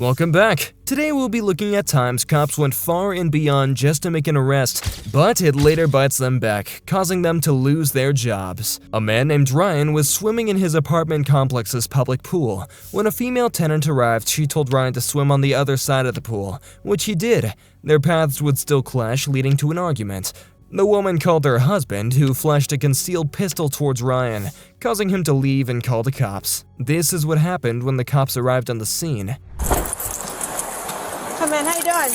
Welcome back. Today we'll be looking at times cops went far and beyond just to make an arrest, but it later bites them back, causing them to lose their jobs. A man named Ryan was swimming in his apartment complex's public pool. When a female tenant arrived, she told Ryan to swim on the other side of the pool, which he did. Their paths would still clash, leading to an argument. The woman called her husband, who flashed a concealed pistol towards Ryan, causing him to leave and call the cops. This is what happened when the cops arrived on the scene. Come in, how you doing?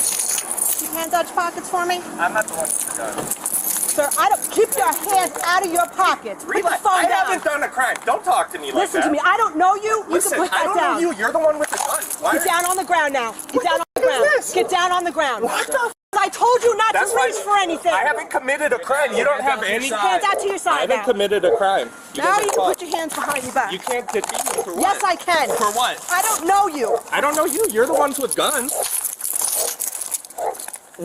Keep hands out your pockets for me. I'm not the one with the gun. Sir, keep your hands out of your pockets. Put the phone I down. haven't done a crime. Don't talk to me like that. Listen to me. I don't know you. Listen, you can put that I don't down. know you. You're the one with the gun. Get down on the ground now. Get down on the ground. This? Get down on the ground. What the f? I told you not That's to reach for anything. I haven't committed a crime. You don't have any. Hands out to your I side haven't committed a crime. Now you can put your hands behind your back. You can't detain me for what? Yes, I can. For what? I don't know you. I don't know you. You're the ones with guns. Yeah,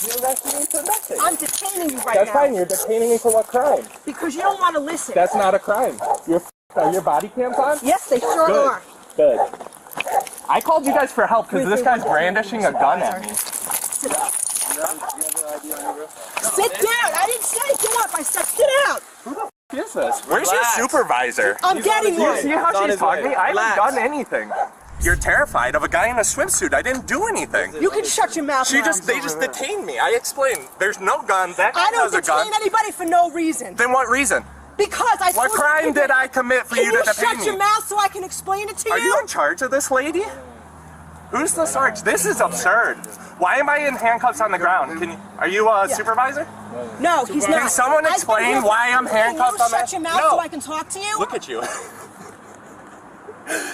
you're arresting me for nothing. I'm detaining you right now. That's fine. You're detaining me for what crime? Because you don't want to listen. That's not a crime. Are your body cams on? Yes, they sure Good. are. Good. I called you guys for help because this guy's brandishing a gun at me. Sit down. Sit down. I didn't say get up. I said sit down. Who the f is this? Where's your supervisor? I'm getting one. See how she's talking to me? I haven't done anything. You're terrified of a guy in a swimsuit. I didn't do anything. You can shut your mouth now. They just detained me. I explained. There's no gun. That guy I don't has a gun. detain anybody for no reason. Then what reason? Because I What crime did I commit for you to detain me? Can you shut your mouth so I can explain it to you? Are you in charge of this lady? Who's the sarge? This is absurd. Why am I in handcuffs on the ground? Are you a supervisor? No, he's not. Can someone explain why I'm handcuffed on the Can you shut your mouth so I can talk to you? Look at you.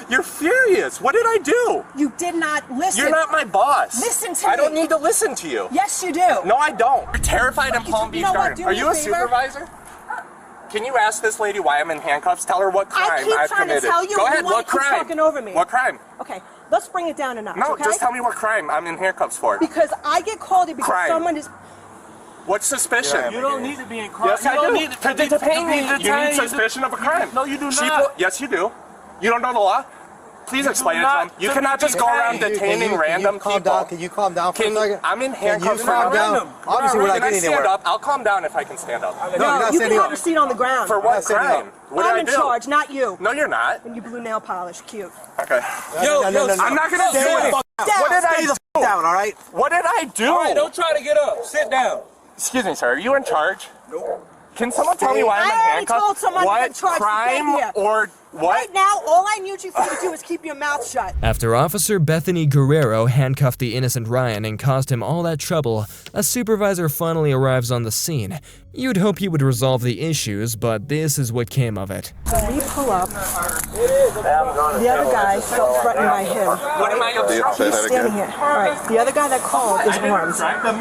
You're furious. What did I do? You did not listen. You're not my boss. Listen to me. I don't need to listen to you. Yes, you do. No, I don't. You're terrified in Palm Beach Garden. Are you a favor? supervisor? Can you ask this lady why I'm in handcuffs? Tell her what crime I've I keep trying committed. to tell you. Go ahead, what keep crime? talking over me. What crime? Okay, let's bring it down a notch, No, okay? just tell me what crime I'm in handcuffs for. Because I get called here because someone is... What's suspicion? You don't need to be in crime. Yes, I do. To detain me, you detain need suspicion of a crime. No, you do not. Yes, you do. You don't know the law? Please explain it to them. You cannot just go around detaining random people. Can you calm down for a second? I'm in handcuffs. Can you calm down? Obviously, we're not Can I getting stand anywhere. up? I'll calm down if I can stand up. No, you can have your seat on the ground. For what crime? What did I I'm do? in charge, not you. No, you're not. And you blue nail polish, cute. Okay. No, I'm not gonna do it. What did I do? Down, all right? What did I do? All right, don't try to get up. Sit down. Excuse me, sir. Are you in charge? Nope. Can someone tell me why I'm in I already handcuffs? told someone what in charge to crime get here. or what? Right now, all I need you for to do is keep your mouth shut. After Officer Bethany Guerrero handcuffed the innocent Ryan and caused him all that trouble, a supervisor finally arrives on the scene. You'd hope he would resolve the issues, but this is what came of it. When we pull up, the other guy felt threatened by him. What am I obstructing? He's standing here. All right, the other guy that called is armed.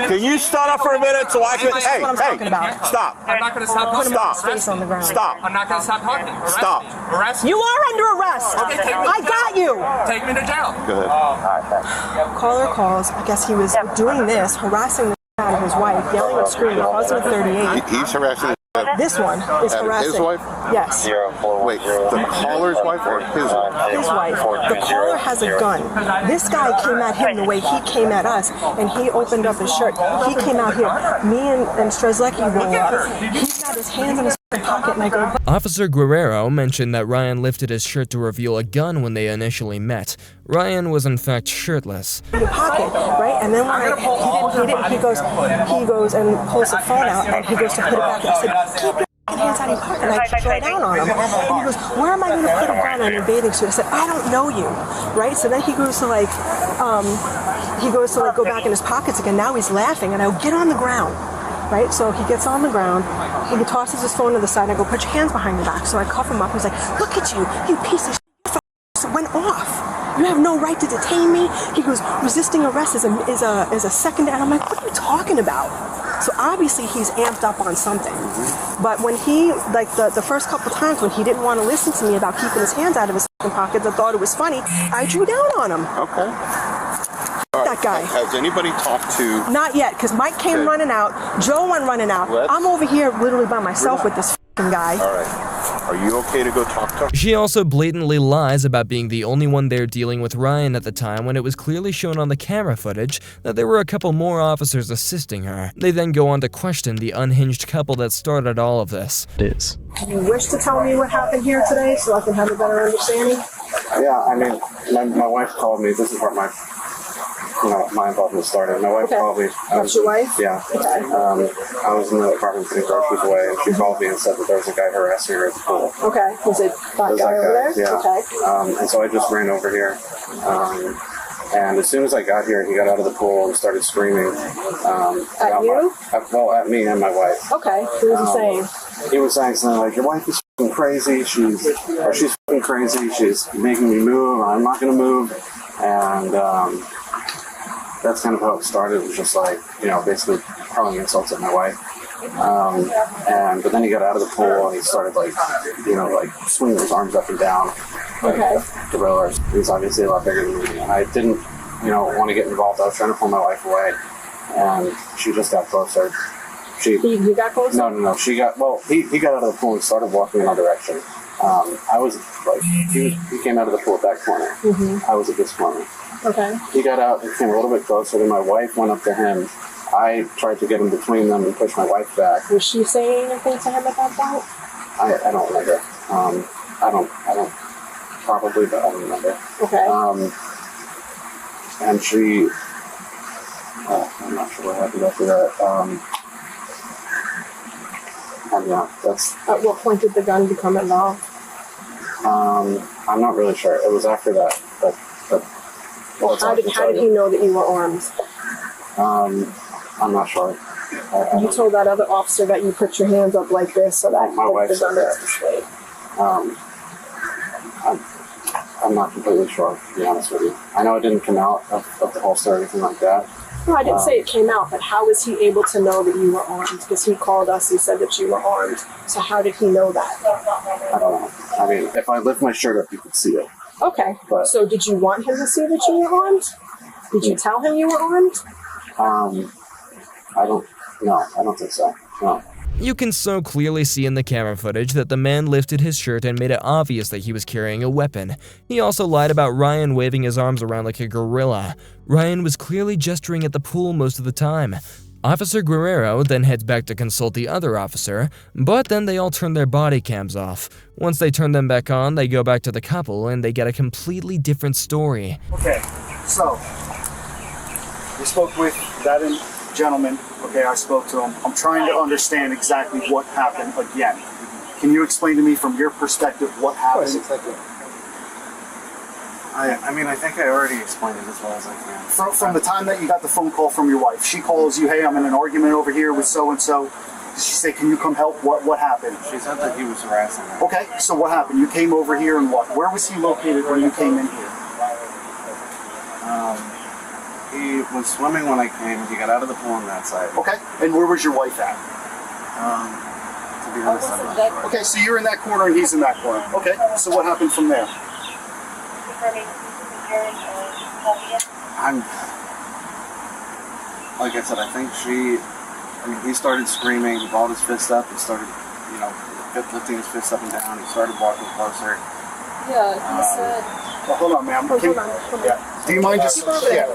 Can you start up for a minute so I can... That's what I'm talking about. Stop. I'm not going to stop Put him talking. on his face on the ground. Stop. I'm not going to stop talking. Stop. Arrest me. You are under arrest. Okay, take me to I got you. Take me to jail. Go ahead. Caller calls. I guess he was doing this, harassing the out of his wife, yelling and screaming, causing a 38. He's harassing... This one is harassing. His wife? Yes. Wait, the caller's wife or his wife? His wife. The caller has a gun. This guy came at him the way he came at us, and he opened up his shirt. He came out here. Me and Strzelecki roll up. He's got his hands in his pocket, and I go... Officer Guerrero mentioned that Ryan lifted his shirt to reveal a gun when they initially met. Ryan was in fact shirtless. In the pocket, right? And then when he goes and pulls the phone out, and he goes to put it back. And I said, keep your hands out of your pocket. And I throw down on him. And he goes, where am I going to put a gun on your bathing suit? I said, I don't know you, right? So then he goes to go back in his pockets again. Now he's laughing, and I go, get on the ground. Right, so he gets on the ground, he tosses his phone to the side, and I go, put your hands behind your back. So I cuff him up, he's like, look at you, you piece of shit, it went off. You have no right to detain me. He goes, resisting arrest is a secondary, and I'm like, what are you talking about? So obviously he's amped up on something. But when he, like the first couple times when he didn't want to listen to me about keeping his hands out of his pockets, I thought it was funny, I drew down on him. Okay. That guy. Has anybody talked to... Not yet, because Mike came running out, Joe went running out. I'm over here literally by myself with this f***ing guy. All right. Are you okay to go talk to her? She also blatantly lies about being the only one there dealing with Ryan at the time when it was clearly shown on the camera footage that there were a couple more officers assisting her. They then go on to question the unhinged couple that started all of this. It is. Do you wish to tell me what happened here today so I can have a better understanding? Yeah, I mean, my wife called me. This is where my involvement started. My wife called me. That's your wife? Yeah. Okay. I was in the apartment getting groceries away, and she called me and said that there was a guy harassing her at the pool. Okay. Was it that guy over there? Yeah. Okay. And so I just ran over here. And as soon as I got here, he got out of the pool and started screaming. At you? At me and my wife. Okay. What was he saying? He was saying something like, "Your wife is f***ing crazy. She's f***ing crazy. She's making me move. I'm not going to move." And that's kind of how it started. It was just like, basically hurling insults at my wife. But then he got out of the pool and he started like swinging his arms up and down. Okay. Gorillas. He's obviously a lot bigger than me. And I didn't, want to get involved. I was trying to pull my wife away, and she just got closer. He got closer? No. He got out of the pool and started walking in our direction. I was like, he came out of the pool at that corner. I was at this corner. Okay. He got out and came a little bit closer, then my wife went up to him. I tried to get in between them and push my wife back. Was she saying anything to him at that point? I don't remember. I don't probably, but I don't remember. Okay. And she, I'm not sure what happened after that. And yeah, that's. At what point did the gun become involved? I'm not really sure. It was after that, but. Well, how did he know that you were armed? I'm not sure. You told that other officer that you put your hands up like this so that my wife said that. displayed. I'm not completely sure, to be honest with you. I know it didn't come out of the holster or anything like that. No, I didn't say it came out, but how was he able to know that you were armed? Because he called us and said that you were armed. So how did he know that? I don't know. I mean, if I lift my shirt up, you could see it. Okay. But, so did you want him to see that you were armed? Did you tell him you were armed? I don't think so. No. You can so clearly see in the camera footage that the man lifted his shirt and made it obvious that he was carrying a weapon. He also lied about Ryan waving his arms around like a gorilla. Ryan was clearly gesturing at the pool most of the time. Officer Guerrero then heads back to consult the other officer, but then they all turn their body cams off. Once they turn them back on, they go back to the couple and they get a completely different story. Okay, so we spoke with that gentleman. Okay, I spoke to him. I'm trying to understand exactly what happened again. Can you explain to me from your perspective what happened? Of course, exactly. I think I already explained it as well as I can. From the time that you got the phone call from your wife, she calls you, "Hey, I'm in an argument over here with so-and-so." Did she say, "Can you come help?" What happened? She said that he was harassing her. Okay, so what happened? You came over here and what? Where was he located when you came in here? He was swimming when I came. He got out of the pool on that side. Okay, and where was your wife at? To be honest, I'm not sure. Okay, so you're in that corner and he's in that corner. Okay, so what happened from there? Like I said, I think he started screaming, he balled his fist up, and started, lifting his fist up and down. He started walking closer. Yeah, he said... Well, hold on, ma'am. Hold on. Yeah. Do you mind just... Yeah.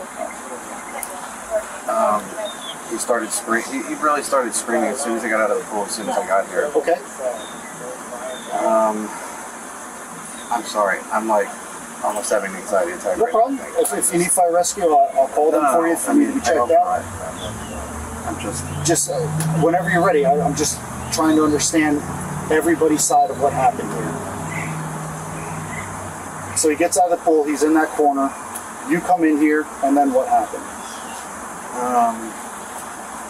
He started screaming. He really started screaming as soon as he got out of the pool, as soon as I got here. Okay. I'm sorry. I'm like almost having an anxiety attack. No problem. If you need fire rescue, I'll call them for you if you need to be checked out. I'm just whenever you're ready. I'm just trying to understand everybody's side of what happened here. So he gets out of the pool. He's in that corner. You come in here, and then what happened?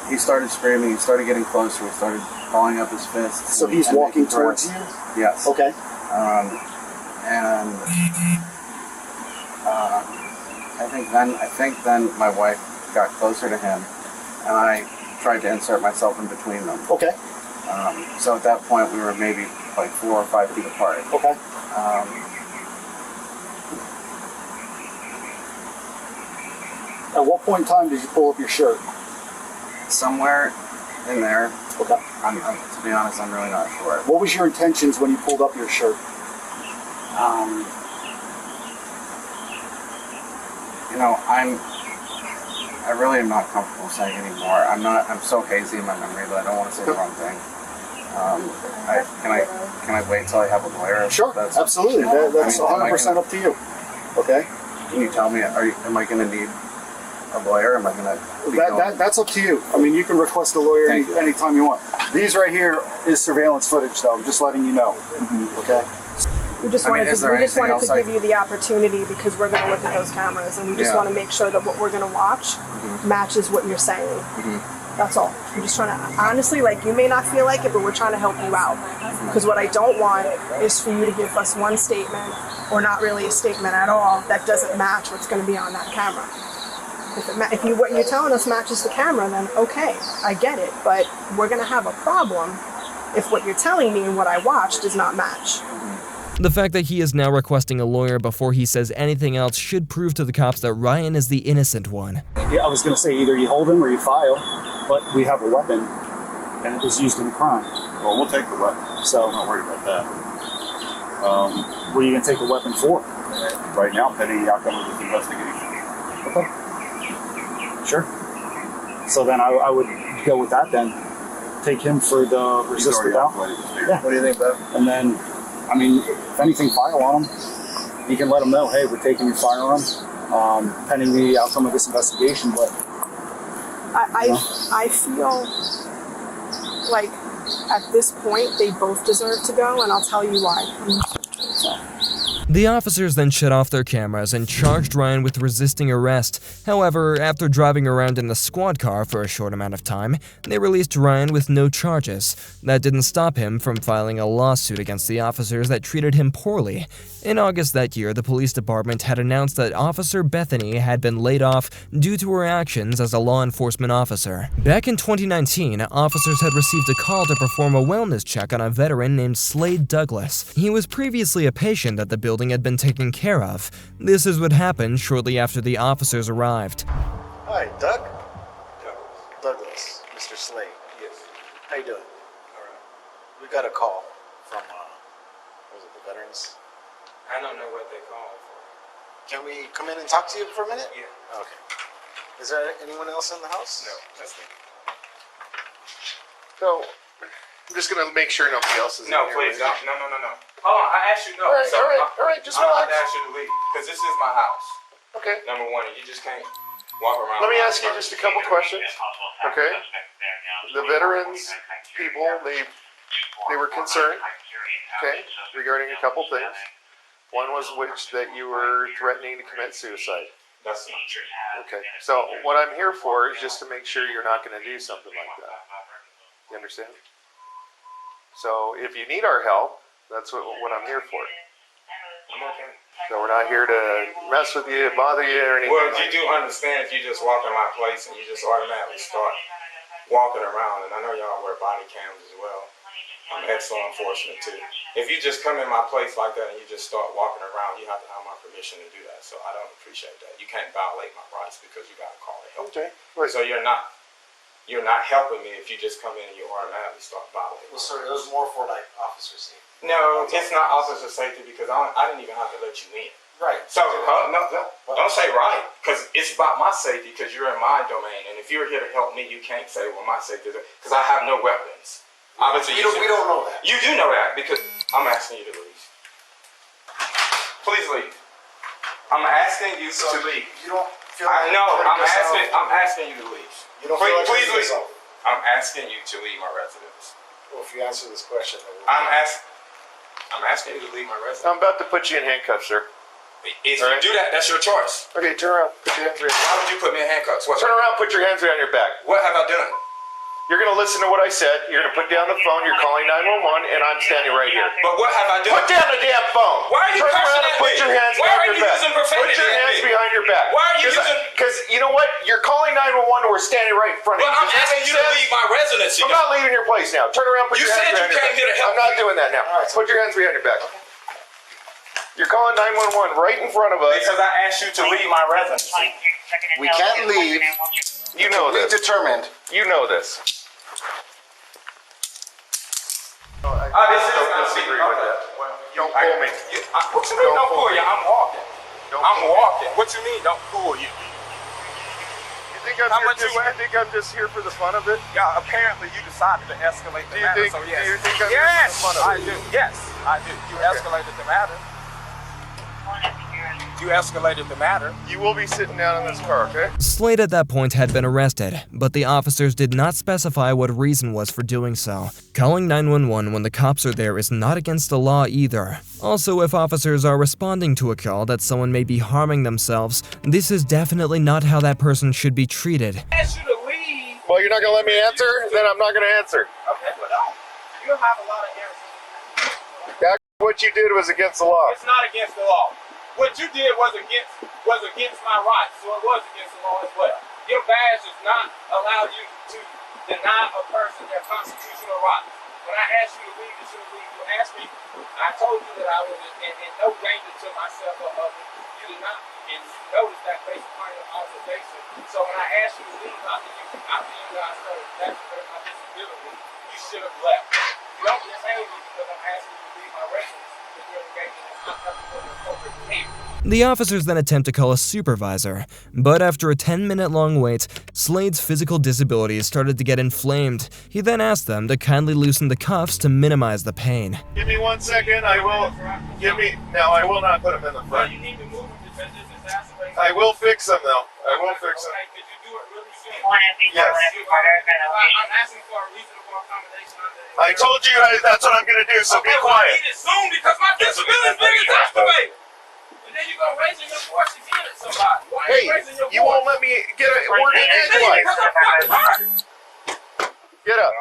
He started screaming. He started getting closer. He started balling up his fists. So he's walking towards you? Yes. Okay. I think then my wife got closer to him, and I tried to insert myself in between them. Okay. So at that point, we were maybe like 4 or 5 feet apart. Okay. At what point in time did you pull up your shirt? Somewhere in there, To be honest, I'm really not sure. What was your intentions when you pulled up your shirt? You know, I really am not comfortable saying anymore. I'm so hazy in my memory that I don't want to say the wrong thing. Can I wait till I have a lawyer? Sure, absolutely. That's 100% up to you. Okay? Can you tell me, am I going to need a lawyer? Am I going to... That's up to you. I mean, you can request a lawyer anytime you want. These right here is surveillance footage, though. I'm just letting you know. Okay? We just wanted to give you the opportunity because we're going to look at those cameras and we just want to make sure that what we're going to watch matches what you're saying. That's all. I'm just trying to, honestly, like, you may not feel like it, but we're trying to help you out. Because what I don't want is for you to give us one statement, or not really a statement at all, that doesn't match what's going to be on that camera. If what you're telling us matches the camera, then okay, I get it. But we're going to have a problem if what you're telling me and what I watched does not match. The fact that he is now requesting a lawyer before he says anything else should prove to the cops that Ryan is the innocent one. Yeah, I was going to say either you hold him or you file, but we have a weapon and it was used in a crime. Well, we'll take the weapon, so I'm not worried about that. What are you going to take the weapon for? Right now, pending the outcome of this investigation. Okay. Sure. So then I would go with that then. Take him for the resist without. Yeah. What do you think, Bev? And then, I mean, if anything, file on him. You can let him know, hey, we're taking your firearm, pending the outcome of this investigation. But I feel like at this point they both deserve to go, and I'll tell you why. The officers then shut off their cameras and charged Ryan with resisting arrest. However, after driving around in the squad car for a short amount of time, they released Ryan with no charges. That didn't stop him from filing a lawsuit against the officers that treated him poorly. In August that year, the police department had announced that Officer Bethany had been laid off due to her actions as a law enforcement officer. Back in 2019, officers had received a call to perform a wellness check on a veteran named Slade Douglas. He was previously a patient that the building had been taken care of. This is what happened shortly after the officers arrived. Hi, Doug? Douglas, Mr. Slade. Yes. How you doing? All right. We got a call from, was it the veterans? I don't know what they call it for. Can we come in and talk to you for a minute? Yeah. Okay. Is there anyone else in the house? No, that's me. So, I'm just going to make sure nobody else is No, in here. please, no. Hold on, I asked you no. All right, just I'm relax. not ask you to leave, because this is my house. Okay. Number one, and you just can't walk around. Let me ask you just a couple questions. Okay. The veterans people, they were concerned, okay, regarding a couple things. One was which that you were threatening to commit suicide. That's not true. Okay. So what I'm here for is just to make sure you're not going to do something like that. You understand? So if you need our help, that's what I'm here for. I'm okay. So we're not here to mess with you, bother you, or anything. Well, you do understand if you just walk in my place and you just automatically start walking around, and I know y'all wear body cams as well. I'm extra unfortunate too. If you just come in my place like that and you just start walking around, you have to have my permission to do that. So I don't appreciate that. You can't violate my rights because you got to call it help. Okay. Right. So you're not helping me if you just come in and you automatically start violating. Well, sir, it was more for like officer safety. No, it's not officer safety because I didn't even have to let you in. Right. So don't say right, because it's about my safety because you're in my domain, and if you're here to help me, you can't say, well, my safety is because I have no weapons. Obviously, we don't know that. You do know that because I'm asking you to leave. Please leave. I'm asking you to leave. You don't feel I like know. yourself? I'm asking you to leave. You don't feel like Please hurting leave. yourself? I'm asking you to leave my residence. Well, if you answer this question, then I'm asking you to leave my residence. I'm about to put you in handcuffs, sir. If you do that, that's your choice. Okay, turn around. Put your hands behind. Why would you put me in handcuffs? Turn around. Put your hands behind your back. What have I done? You're going to listen to what I said. You're going to put down the phone. You're calling 911, and I'm standing right here. But what have I done? Put down the damn phone. Why are you Turn cursing around at and put me? your hands Why behind are your you back. using profanity Put your at hands me? behind your back. Why are you using? Because you know what? You're calling 911, and we're standing right in front of But you. I'm asking you to leave my residence. I'm not leaving your place now. Turn around. Put You your hands said you behind your came back. here to help I'm not me. doing that now. Put your hands behind your back. You're calling 911 right in front of us. Because I asked you to leave my residence. we can't leave. You know We this. determined. You know this. This is Don't not disagree me. with Okay. that. Well, Don't pull me. What you mean don't pull you? I'm walking. Don't I'm pull me. walking. What you mean don't pull you? You think I'm How here much you weigh? you think I'm just here for the fun of it? Yeah, apparently you decided to escalate the Do you matter, think- so yes. do you think I'm yes, just making fun of I it? do. Yes, I do. You escalated the matter. You escalated the matter. You will be sitting down in this car, okay? Slade at that point had been arrested, but the officers did not specify what reason was for doing so. Calling 911 when the cops are there is not against the law either. Also, if officers are responding to a call that someone may be harming themselves, this is definitely not how that person should be treated. I asked you to leave. Well, you're not gonna let me answer? Then I'm not gonna answer. Okay, but don't. You have a lot of answers. That what you did was against the law. It's not against the law. What you did was against my rights, so it was against the law as well. Your badge does not allow you to deny a person their constitutional rights. When I asked you to leave, you should leave. You asked me, I told you that I was in no danger to myself or others. You did not, and you noticed that based upon your observation. So when I asked you to leave after you guys started demonstrating my disability, you should have left. You don't detain me because I'm asking you to leave my residence if you're engaging in appropriate behavior. The officers then attempt to call a supervisor, but after a 10-minute long wait, Slade's physical disabilities started to get inflamed. He then asked them to kindly loosen the cuffs to minimize the pain. Give me 1 second, I will. No, I will not put them in the Well, front. you need to move them because this exacerbates. I will fix them though. I will fix them. Okay, could you do it really soon? Yes. I'm asking for a reasonable accommodation. I told you that's what I'm gonna do, so be Okay, well, I quiet. need it soon because my disability is being exacerbated. And then you go raising your voice again at somebody. Why are Hey, you raising your you voice? won't let me get a word in edgewise. Because I'm fucking hurt. Get up.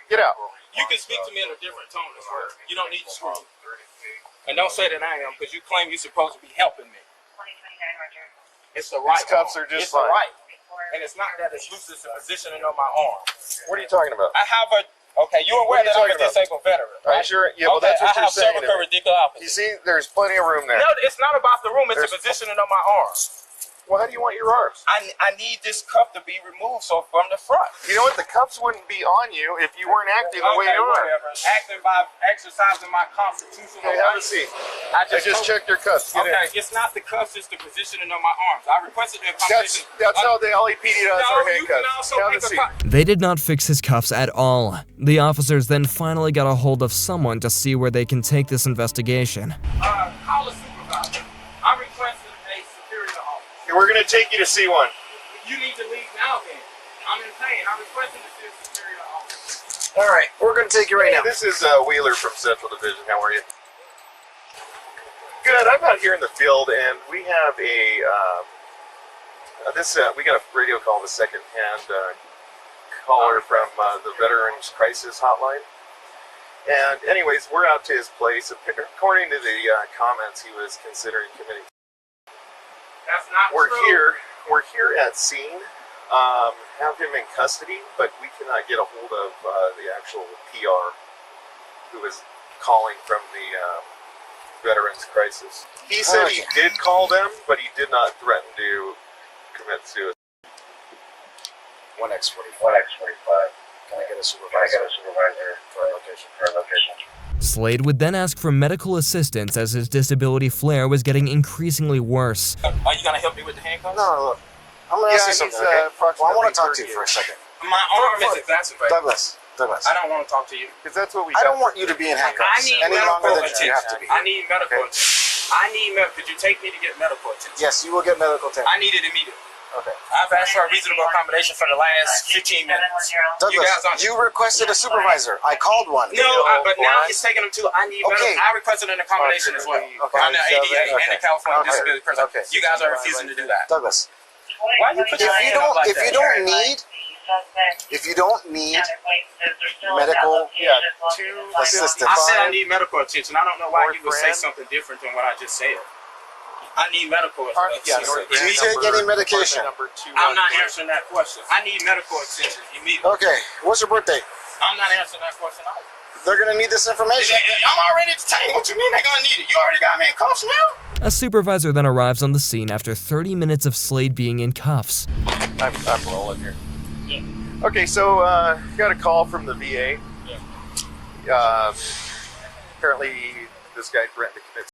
Get out. You can speak to me in a different tone as well. You don't need to scream. And don't say that I am because you claim you're supposed to be helping me. It's the right. These cuffs are just it's the fine. right. And it's not that it's loose, it's the positioning of my arm. What are you talking about? I have a, okay, you're aware What are you that I'm a talking about? disabled veteran, Are right? you sure? Yeah, well, Okay, that's what I you're have saying. to cervical me. radiculopathy. You see, there's plenty of room there. No, it's not about the room, it's the positioning of my arm. Well, how do you want your arms? I need this cuff to be removed so from the front. You know what? The cuffs wouldn't be on you if you weren't acting the way you are. Whatever. Acting by exercising my constitutional Okay, have a rights. seat. I I just checked your cuffs. Get Okay, in. it's not the cuffs, it's the positioning of my arms. I requested the That's accommodation. how the LAPD does our No, you can handcuffs. also Have make a seat. They did not fix his cuffs at all. The officers then finally got a hold of someone to see where they can take this investigation. Call a supervisor. I requested a superior officer. We're going to take you to see one. You need to leave now then. I'm in pain. I requested to see a superior officer. All right, we're going to take you right now. This is Wheeler from Central Division. How are you? Good. I'm out here in the field, and we have a we got a radio call, the second-hand caller from the Veterans Crisis Hotline. And anyways, we're out to his place. According to the comments, he was considering committing. That's not We're true. here at scene. Have him in custody, but we cannot get a hold of the actual PR who was calling from the Veterans Crisis. He said he did call them, but he did not threaten to commit suicide. 1X45. Can I get a supervisor? For a location. Slade would then ask for medical assistance as his disability flare was getting increasingly worse. Are you going to help me with the handcuffs? No, look. I'm gonna ask you something, okay? Well, I want to talk to you for a second. My arm is exacerbated. Douglas. I don't want to talk to you. Because that's what we I got. don't want you to be in I handcuffs need any medical longer than attention. you have to be. I need medical attention. Could you take me to get medical attention? Yes, you will get medical attention. I need it immediately. Okay. I've asked for a reasonable accommodation for the last 15 minutes. Douglas, guys aren't- you requested a supervisor. I called one. No, but now he's taking them to. I need Okay. I requested an accommodation as well. Okay. On the ADA and the California Okay. Disability Person. Okay. You guys are refusing to do that. Douglas, Why you put your hand up like if you that? don't need medical assistance, I said I need medical attention. I don't know why you would say something different than what I just said. I need medical attention. Do you take any medication? I'm not answering that question. I need medical attention immediately. Okay, what's your birthday? I'm not answering that question either. They're gonna need this information. I'm already detained. What you mean they're gonna need it? You already got me in cuffs now? A supervisor then arrives on the scene after 30 minutes of Slade being in cuffs. I'm rolling here. Okay, so got a call from the VA. apparently this guy threatened to commit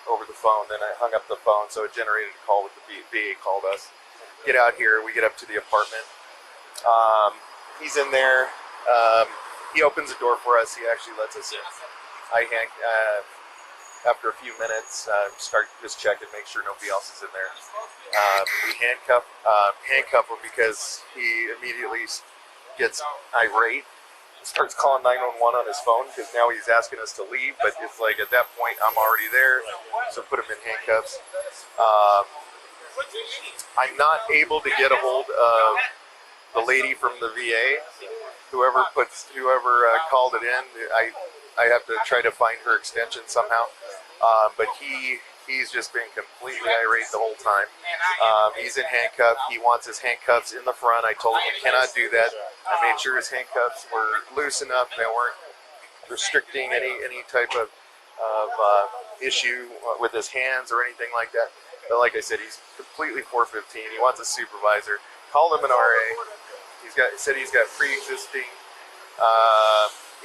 over the phone. Then I hung up the phone, so it generated a call with the VA called us. Get out here. We get up to the apartment. He's in there. He opens the door for us. He actually lets us in. After a few minutes, start just checking, make sure nobody else is in there. We handcuff him because he immediately gets irate. Starts calling 911 on his phone because now he's asking us to leave, but it's like at that point I'm already there, so put him in handcuffs. I'm not able to get a hold of the lady from the VA. Whoever called it in, I have to try to find her extension somehow. But he's just been completely irate the whole time. He's in handcuffs. He wants his handcuffs in the front. I told him he cannot do that. I made sure his handcuffs were loose enough. They weren't restricting any type of issue with his hands or anything like that. But like I said, he's completely 415. He wants a supervisor. Called him an RA. Said he's got pre-existing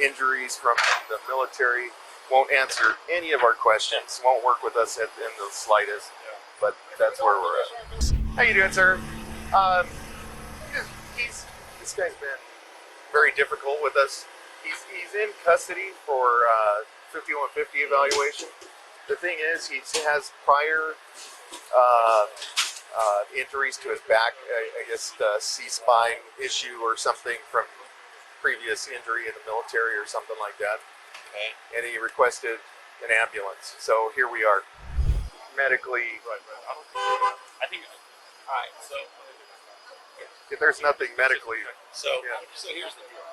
injuries from the military. Won't answer any of our questions. Won't work with us in the slightest. But that's where we're at. How you doing, sir? This guy's been very difficult with us. He's in custody for 5150 evaluation. The thing is, he has prior injuries to his back. I guess the C-spine issue or something from previous injury in the military or something like that. Okay. And he requested an ambulance. So here we are. Medically. Right. I think. All right. So. If there's nothing medically. So here's the deal.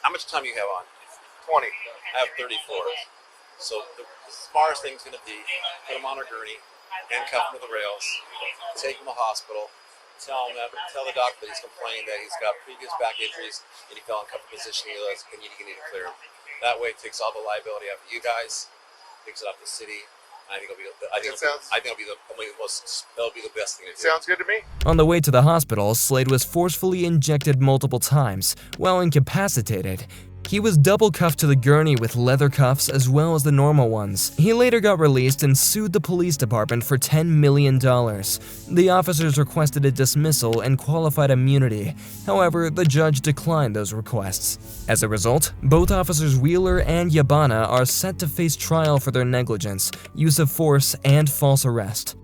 How much time you have on? 20. I have 34. So the smartest thing's going to be put him on a gurney, handcuff him to the rails, take him to the hospital, tell the doctor that he's complaining that he's got previous back injuries and he fell in comfortable position. He goes, and you need to clear him. That way, it takes all the liability off of you guys, takes it off the city. I think it'll be the best thing to do. Sounds good to me. On the way to the hospital, Slade was forcefully injected multiple times. While incapacitated, he was double cuffed to the gurney with leather cuffs as well as the normal ones. He later got released and sued the police department for $10 million. The officers requested a dismissal and qualified immunity. However, the judge declined those requests. As a result, both officers Wheeler and Yabana are set to face trial for their negligence, use of force, and false arrest.